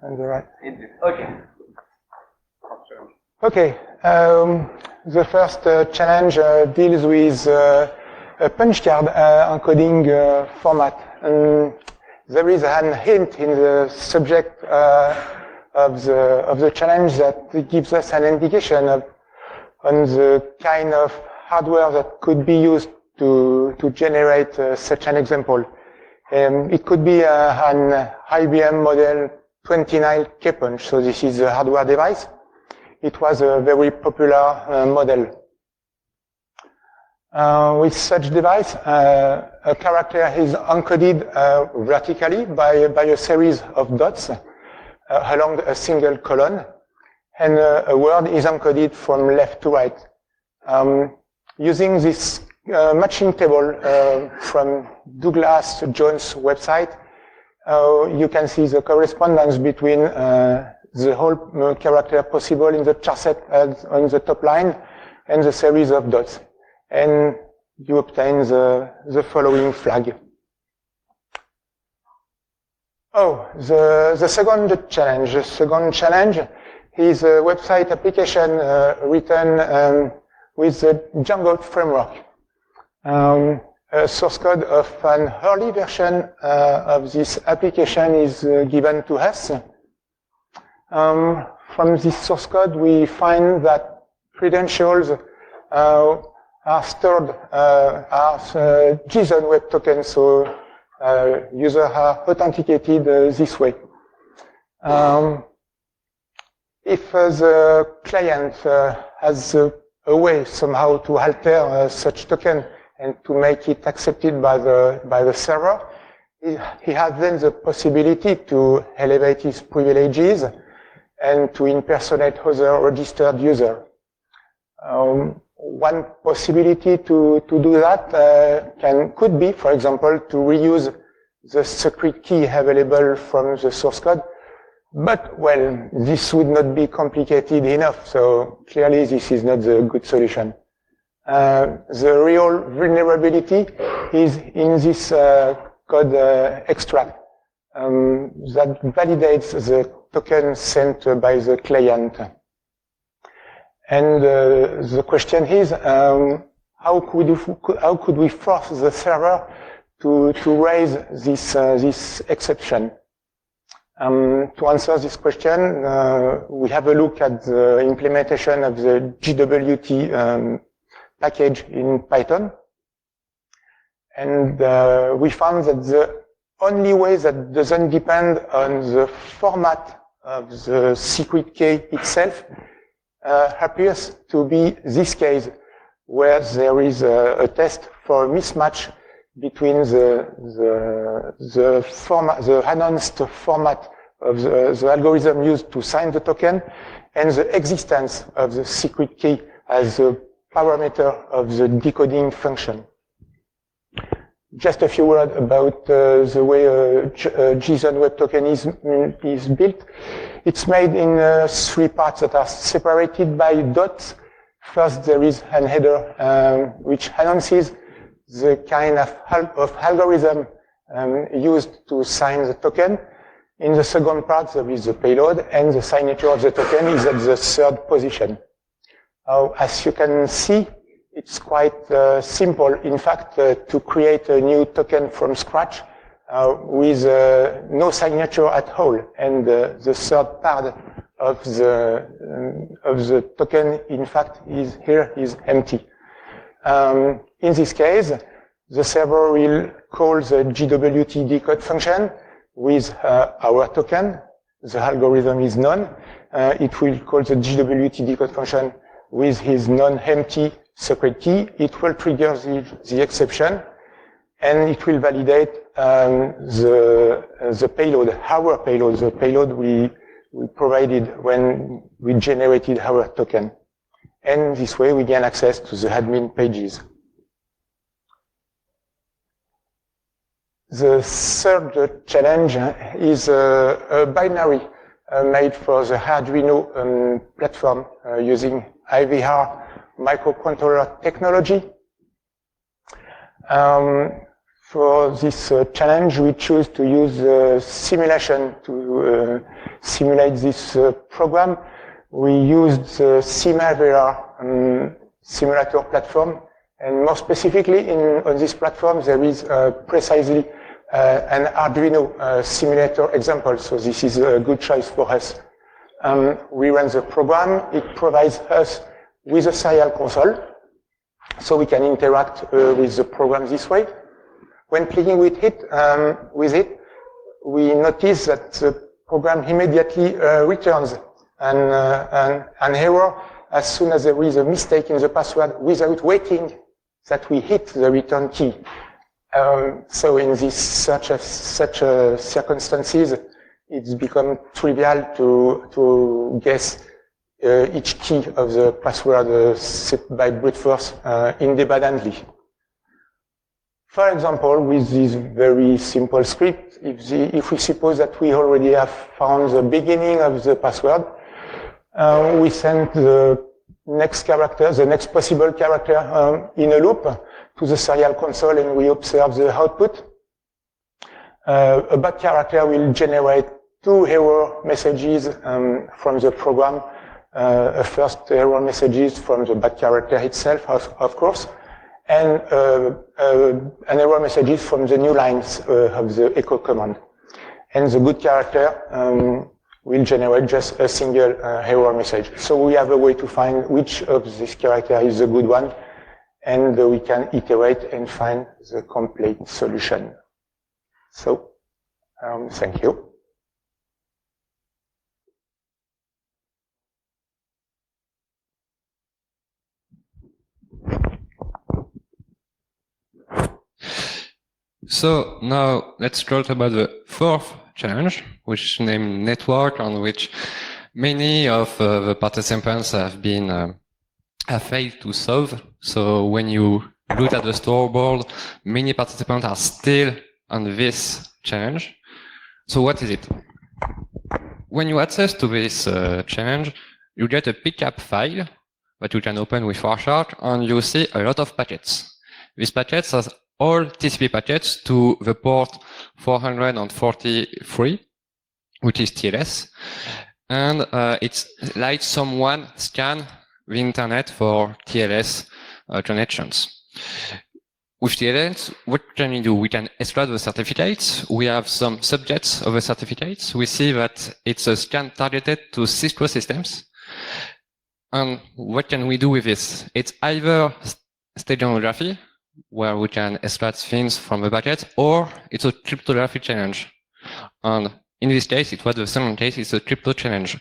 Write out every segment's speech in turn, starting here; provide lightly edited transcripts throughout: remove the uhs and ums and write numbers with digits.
on the right. Okay. Okay. The first challenge deals with a punch card encoding format. There is an hint in the subject of the challenge that gives us an indication on the kind of hardware that could be used to generate such an example. It could be an IBM model 29K punch. So this is a hardware device. It was a very popular model. With such device, a character is encoded vertically by a series of dots along a single column, and a word is encoded from left to right. Using this matching table from Douglas Jones' website, you can see the correspondence between the whole character possible in the char set on the top line and the series of dots. And you obtain the following flag. The second challenge. The second challenge is a website application written with the Django framework. A source code of an early version of this application is given to us. From this source code, we find that credentials are stored as JSON web tokens, so users are authenticated this way. If the client has a way somehow to alter such token and to make it accepted by the server, he has then the possibility to elevate his privileges and to impersonate other registered users. One possibility to do that could be, for example, to reuse the secret key available from the source code. But, well, this would not be complicated enough, so clearly this is not the good solution. The real vulnerability is in this code extract that validates the token sent by the client. And the question is, how could we force the server to raise this exception? To answer this question, we have a look at the implementation of the GWT package in Python. And we found that the only way that doesn't depend on the format of the secret key itself appears to be this case, where there is a test for a mismatch between the announced format of the algorithm used to sign the token and the existence of the secret key as a parameter of the decoding function. Just a few words about the way a JSON web token is built. It's made in 3 parts that are separated by dots. First, there is an header which announces the kind of algorithm used to sign the token. In the second part, there is the payload, and the signature of the token is at the 3rd position. As you can see, it's quite simple, in fact, to create a new token from scratch with no signature at all. And the 3rd part of the token, in fact, is empty. In this case, the server will call the GWT decode function with our token. The algorithm is known. It will call the GWT decode function with his non-empty secret key. It will trigger the exception, and it will validate the payload, our payload, the payload we provided when we generated our token. And this way we gain access to the admin pages. The 3rd challenge is a binary made for the Arduino platform using IVR microcontroller technology. For this challenge, we choose to use simulation to simulate this program. We used the Simavera simulator platform, and more specifically on this platform there is precisely an Arduino simulator example, so this is a good choice for us. We run the program, it provides us with a serial console, so we can interact with the program this way. When playing with it, we notice that the program immediately returns an error as soon as there is a mistake in the password without waiting that we hit the return key. So in this such circumstances, it's become trivial to guess each key of the password set by brute force independently. For example, with this very simple script, if we suppose that we already have found the beginning of the password, we send the next character, the next possible character in a loop to the serial console, and we observe the output. A bad character will generate 2 error messages from the program. A first error message from the bad character itself, of course, and an error message from the new lines of the echo command. And the good character will generate just a single error message. So we have a way to find which of these characters is the good one, and we can iterate and find the complete solution. So, thank you. So now let's talk about the 4th challenge, which is named network, on which many of the participants have failed to solve. So when you look at the storyboard, many participants are still on this challenge. So what is it? When you access to this challenge, you get a pickup file that you can open with Wireshark, and you see a lot of packets. These packets are all TCP packets to the port 443, which is TLS. And it's like someone scan the internet for TLS connections. With TLS, what can we do? We can extract the certificates. We have some subjects of the certificates. We see that it's a scan targeted to Cisco systems. And what can we do with this? It's either steganography, where we can extract things from the packet, or it's a cryptography challenge. And in this case, it was the second case, it's a crypto challenge.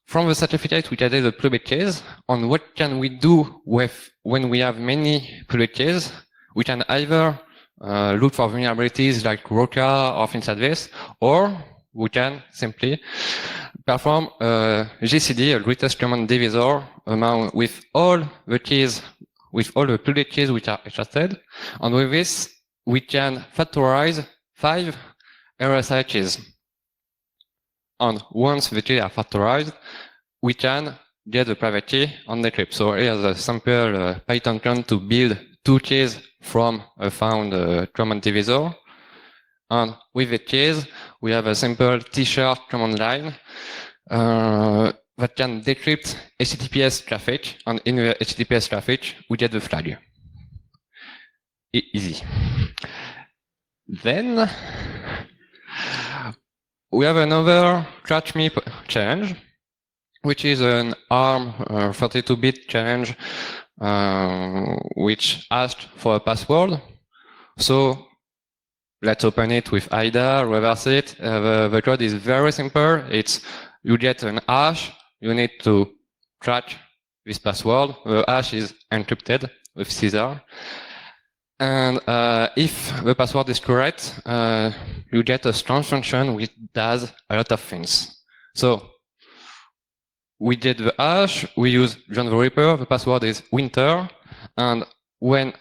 From the certificate, we can get the public keys. On what can we do with when we have many public keys? We can either look for vulnerabilities like Roca or things like this, or we can simply perform a GCD, a greatest common divisor, among with all the keys, with all the public keys which are extracted. And with this, we can factorize 5 RSI keys. And once the keys are factorized, we can get the private key on the decrypt. So here's a sample Python code to build 2 keys from a found common divisor. And with the keys, we have a simple t-shirt command line that can decrypt HTTPS traffic, and in the HTTPS traffic, we get the flag. Easy. Then we have another Catch Me challenge, which is an ARM 32-bit challenge, which asked for a password. So let's open it with IDA, reverse it. The code is very simple. It's you get an hash. You need to track this password. The hash is encrypted with Caesar. And if the password is correct, you get a strong function which does a lot of things. So we did the hash, we use John the Ripper, the password is winter, and when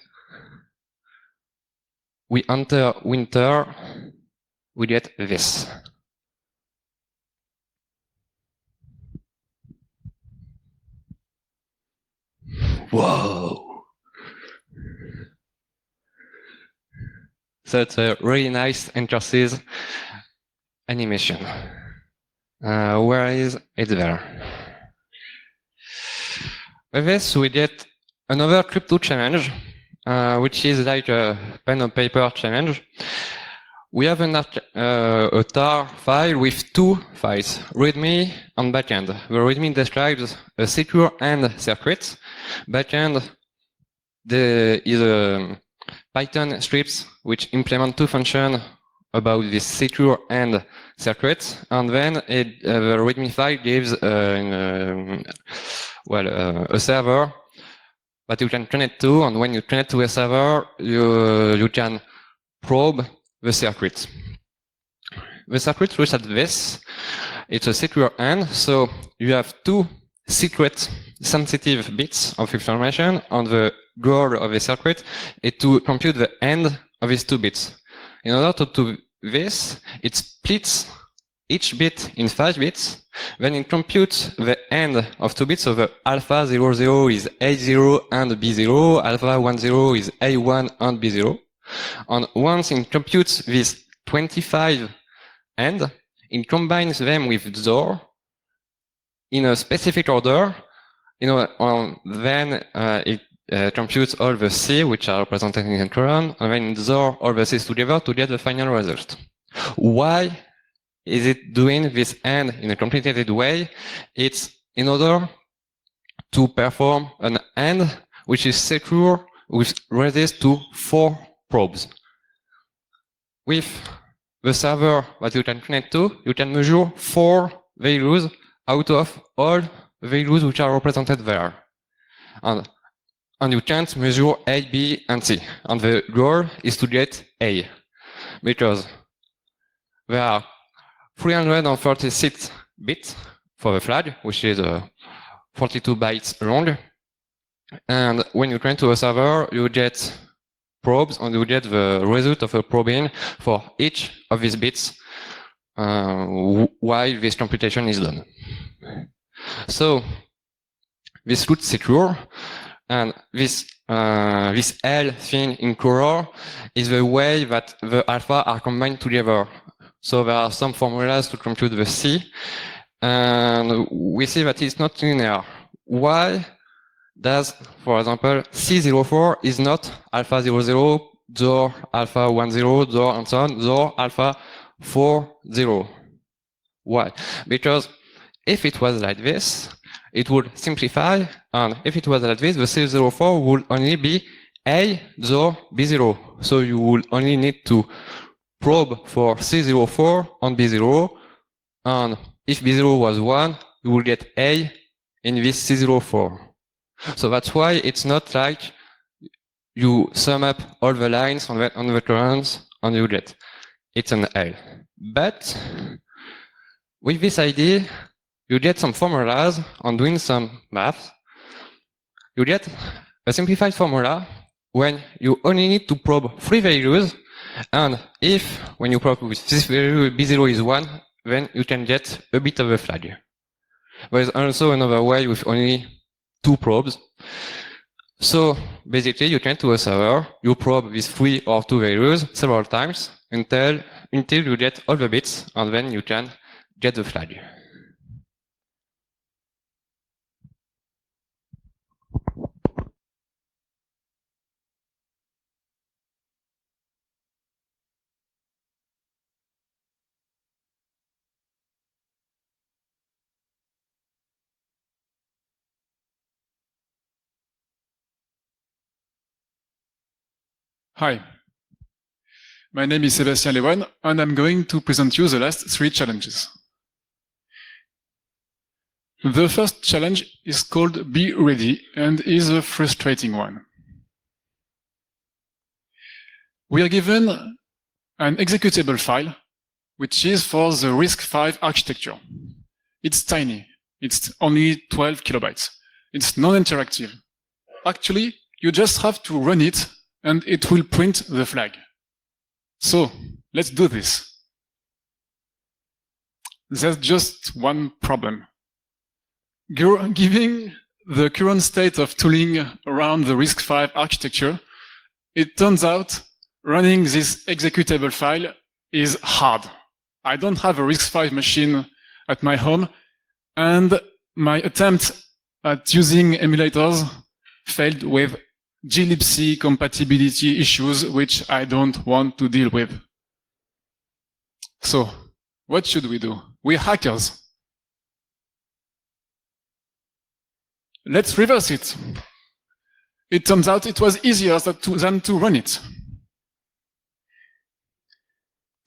we enter winter, we get this. Whoa! So it's a really nice entrances animation. Where is it there? With this, we get another crypto challenge, which is like a pen and paper challenge. We have a tar file with two files, README and backend. The README describes a secure end circuit. Backend is a Python scripts which implement two functions about this secure end circuit, and then the README file gives a server that you can connect to, and when you connect to a server, you can probe the circuit. The circuit looks at this. It's a secure end, so you have two secret sensitive bits of information, and the goal of the circuit is to compute the end of these two bits. In order to do this, it splits each bit in 5 bits, then it computes the end of 2 bits, so the alpha 00 is A0 and B0, alpha 10 is A1 and B0. And once it computes this 25 end, it combines them with XOR in a specific order, then it computes all the C, which are represented in the column, and then it XOR all the C's together to get the final result. Why is it doing this end in a complicated way? It's in order to perform an end which is secure with resist to 4 probes. With the server that you can connect to, you can measure 4 values out of all values which are represented there. And you can't measure A, B, and C. And the goal is to get A, because there are 336 bits for the flag, which is 42 bytes long. And when you connect to a server, you get probes, and you get the result of a probing for each of these bits while this computation is done. So this looks secure, and this L thing in color is the way that the alpha are combined together. So there are some formulas to compute the C, and we see that it's not linear. Why does, for example, C04 is not alpha 00, XOR alpha 10, XOR and so on, XOR alpha 40? Why? Because if it was like this, it would simplify, and if it was like this, the C04 would only be A, XOR, B0. So you would only need to probe for C04 and B0, and if B0 was 1, you will get A in this C04. So that's why it's not like you sum up all the lines on the columns and you get it's an L. But with this idea, you get some formulas on doing some math. You get a simplified formula when you only need to probe 3 values, and if when you probe with this value B0 is 1, then you can get a bit of a flag. There is also another way with only 2 probes. So basically you connect to a server, you probe these 3 or 2 values several times until you get all the bits, and then you can get the flag. Hi, my name is Sébastien Lewan, and I'm going to present you the last 3 challenges. The first challenge is called Be Ready and is a frustrating one. We are given an executable file, which is for the RISC-V architecture. It's tiny. It's only 12 kilobytes. It's non-interactive. Actually, you just have to run it and it will print the flag. So let's do this. There's just one problem. Given the current state of tooling around the RISC-V architecture, it turns out running this executable file is hard. I don't have a RISC-V machine at my home, and my attempt at using emulators failed with glibc compatibility issues, which I don't want to deal with. So, what should we do? We're hackers. Let's reverse it. It turns out it was easier than to run it.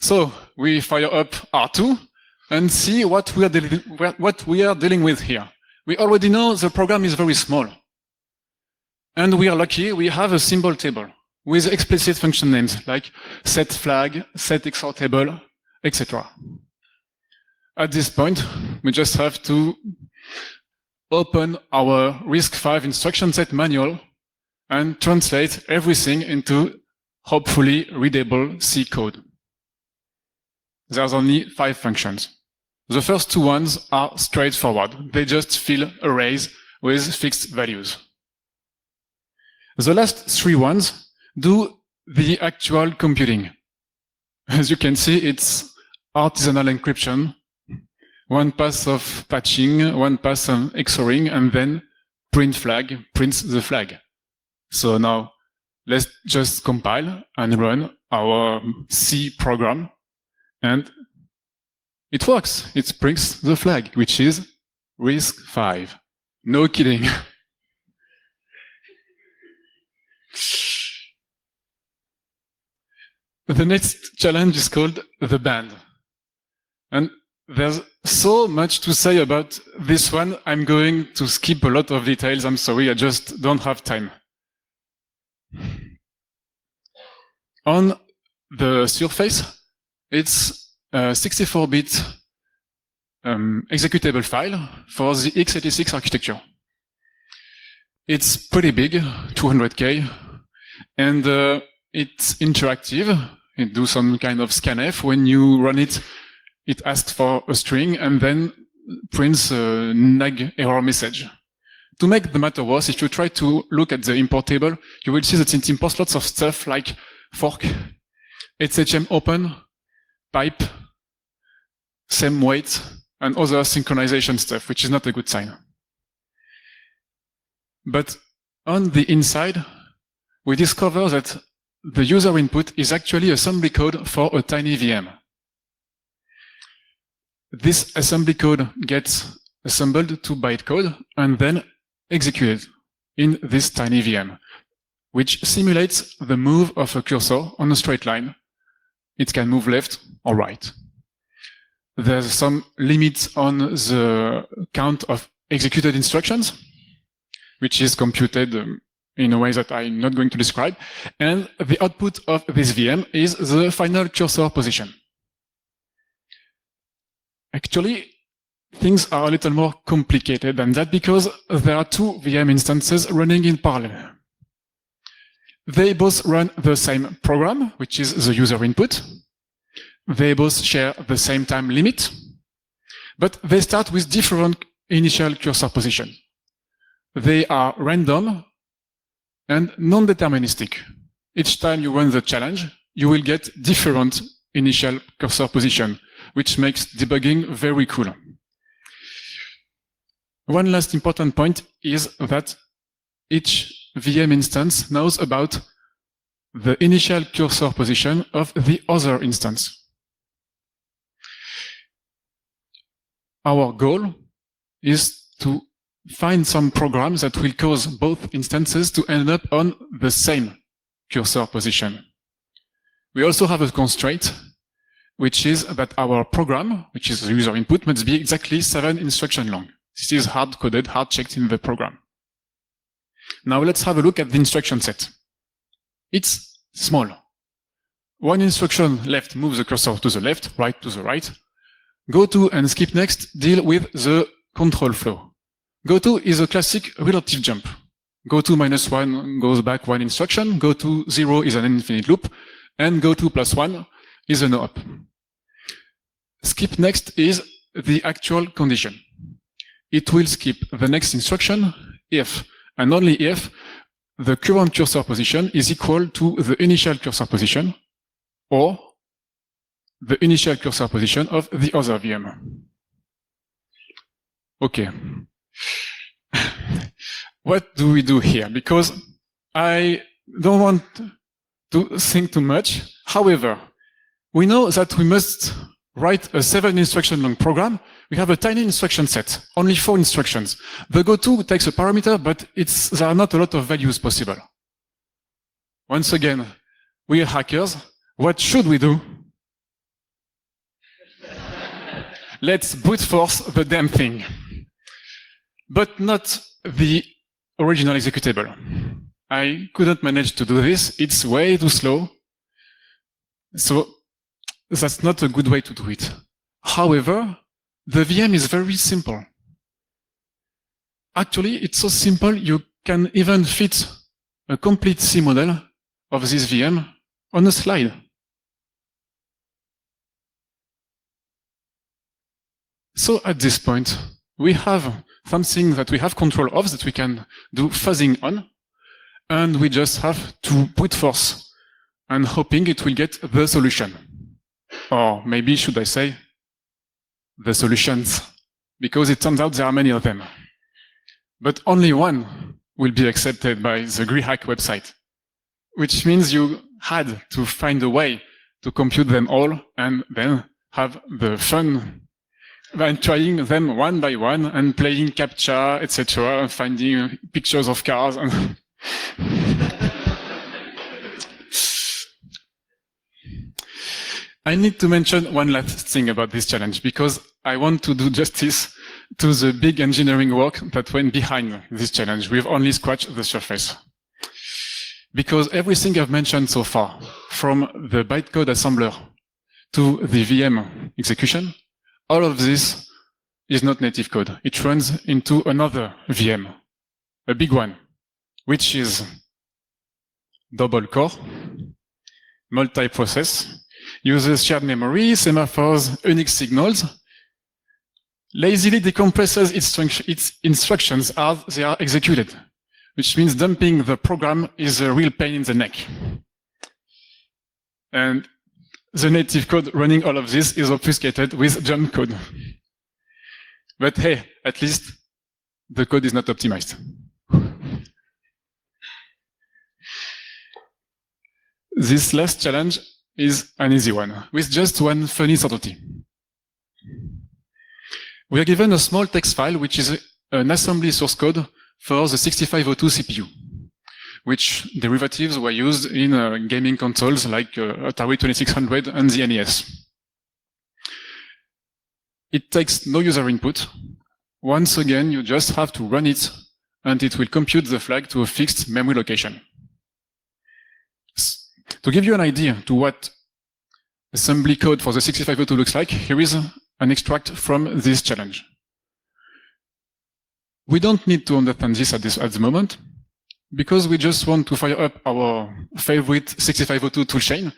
So we fire up R2 and see what we are dealing with here. We already know the program is very small. And we are lucky we have a symbol table with explicit function names like set flag, set XOR table, etc. At this point, we just have to open our RISC-V instruction set manual and translate everything into hopefully readable C code. There's only 5 functions. The first 2 ones are straightforward. They just fill arrays with fixed values. The last 3 ones do the actual computing. As you can see, it's artisanal encryption, 1 pass of patching, 1 pass of XORing, and then print flag prints the flag. So now let's just compile and run our C program, and it works. It prints the flag, which is RISC-V. No kidding. The next challenge is called the band. And there's so much to say about this one. I'm going to skip a lot of details. I'm sorry, I just don't have time. On the surface, it's a 64-bit executable file for the x86 architecture. It's pretty big, 200K, and it's interactive. It does some kind of scanf. When you run it, it asks for a string and then prints a nag error message. To make the matter worse, if you try to look at the import table, you will see that it imports lots of stuff like fork, SHM open, pipe, same weight, and other synchronization stuff, which is not a good sign. But on the inside, we discover that the user input is actually assembly code for a tiny VM. This assembly code gets assembled to bytecode and then executed in this tiny VM, which simulates the move of a cursor on a straight line. It can move left or right. There's some limits on the count of executed instructions, which is computed in a way that I'm not going to describe. And the output of this VM is the final cursor position. Actually, things are a little more complicated than that because there are 2 VM instances running in parallel. They both run the same program, which is the user input. They both share the same time limit, but they start with different initial cursor position. They are random and non-deterministic. Each time you run the challenge, you will get different initial cursor position, which makes debugging very cool. One last important point is that each VM instance knows about the initial cursor position of the other instance. Our goal is to find some programs that will cause both instances to end up on the same cursor position. We also have a constraint, which is that our program, which is the user input, must be exactly 7 instructions long. This is hard-coded, hard-checked in the program. Now let's have a look at the instruction set. It's small. 1 instruction left moves the cursor to the left, right to the right. Go to and skip next deal with the control flow. Go to is a classic relative jump. Go to -1 goes back 1 instruction. Go to 0 is an infinite loop. And go to +1 is a no-op. Skip next is the actual condition. It will skip the next instruction if, and only if, the current cursor position is equal to the initial cursor position or the initial cursor position of the other VM. Okay. What do we do here? Because I don't want to think too much. However, we know that we must write a 7 instruction long program. We have a tiny instruction set, only 4 instructions. The goto takes a parameter, but there are not a lot of values possible. Once again, we are hackers. What should we do? Let's brute force the damn thing. But not the original executable. I couldn't manage to do this. It's way too slow. So that's not a good way to do it. However, the VM is very simple. Actually, it's so simple you can even fit a complete C model of this VM on a slide. So at this point, we have something that we have control of, that we can do fuzzing on, and we just have to brute force and hoping it will get the solution. Or maybe should I say the solutions, because it turns out there are many of them. But only one will be accepted by the GreHack website, which means you had to find a way to compute them all and then have the fun by trying them one by one and playing CAPTCHA, etc., finding pictures of cars. And I need to mention one last thing about this challenge, because I want to do justice to the big engineering work that went behind this challenge. We've only scratched the surface. Because everything I've mentioned so far, from the bytecode assembler to the VM execution, all of this is not native code. It runs into another VM, a big one, which is double core, multi-process, uses shared memory, semaphores, Unix signals, lazily decompresses its instructions as they are executed, which means dumping the program is a real pain in the neck. And the native code running all of this is obfuscated with jump code. But hey, at least the code is not optimized. This last challenge is an easy one, with just one funny subtlety. We are given a small text file, which is an assembly source code for the 6502 CPU, which derivatives were used in gaming consoles like Atari 2600 and the NES. It takes no user input. Once again, you just have to run it, and it will compute the flag to a fixed memory location. To give you an idea to what assembly code for the 6502 looks like, here is an extract from this challenge. We don't need to understand this at the moment, because we just want to fire up our favorite 6502 toolchain,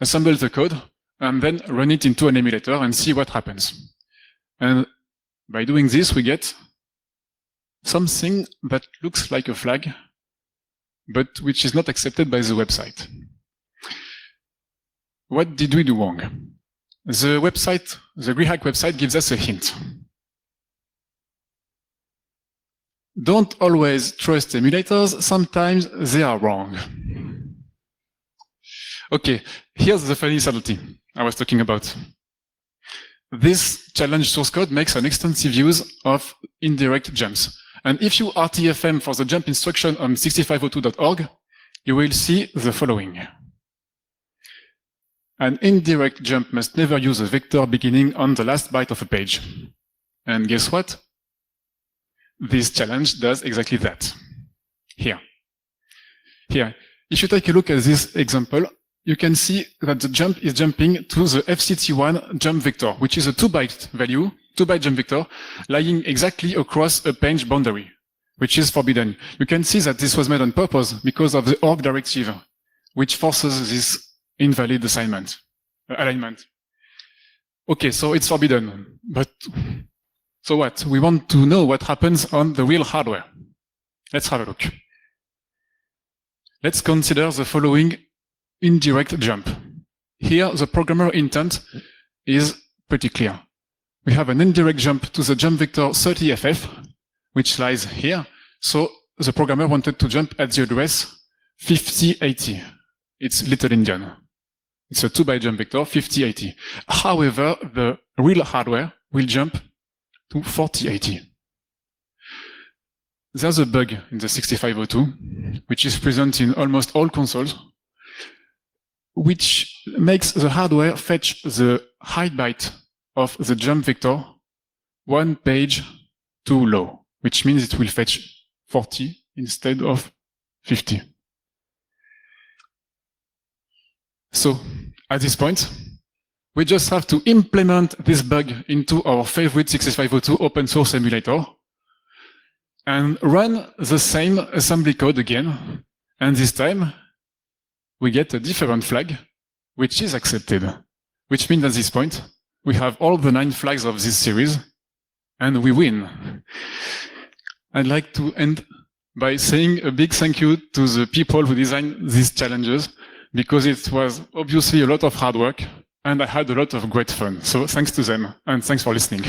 assemble the code, and then run it into an emulator and see what happens. And by doing this, we get something that looks like a flag, but which is not accepted by the website. What did we do wrong? The website, the GreHack website, gives us a hint. Don't always trust emulators. Sometimes they are wrong. Okay, here's the funny subtlety I was talking about. This challenge source code makes an extensive use of indirect jumps. And if you RTFM for the jump instruction on 6502.org, you will see the following. An indirect jump must never use a vector beginning on the last byte of a page. And guess what? This challenge does exactly that. Here. If you take a look at this example, you can see that the jump is jumping to the FCT1 jump vector, which is a 2-byte value, 2-byte jump vector, lying exactly across a page boundary, which is forbidden. You can see that this was made on purpose because of the org directive, which forces this invalid alignment. Okay, so it's forbidden, but so what? We want to know what happens on the real hardware. Let's have a look. let's consider the following indirect jump. Here, the programmer intent is pretty clear. We have an indirect jump to the jump vector 30ff, which lies here. So the programmer wanted to jump at the address 5080. It's Little Indian. It's a 2-byte jump vector, 5080. However, the real hardware will jump to 4080. There's a bug in the 6502, which is present in almost all consoles, which makes the hardware fetch the height byte of the jump vector 1 page too low, which means it will fetch 40 instead of 50. So at this point, we just have to implement this bug into our favorite 6502 open source emulator and run the same assembly code again. And this time, we get a different flag, which is accepted, which means at this point, we have all the 9 flags of this series, and we win. I'd like to end by saying a big thank you to the people who designed these challenges, because it was obviously a lot of hard work, and I had a lot of great fun. So thanks to them, and thanks for listening.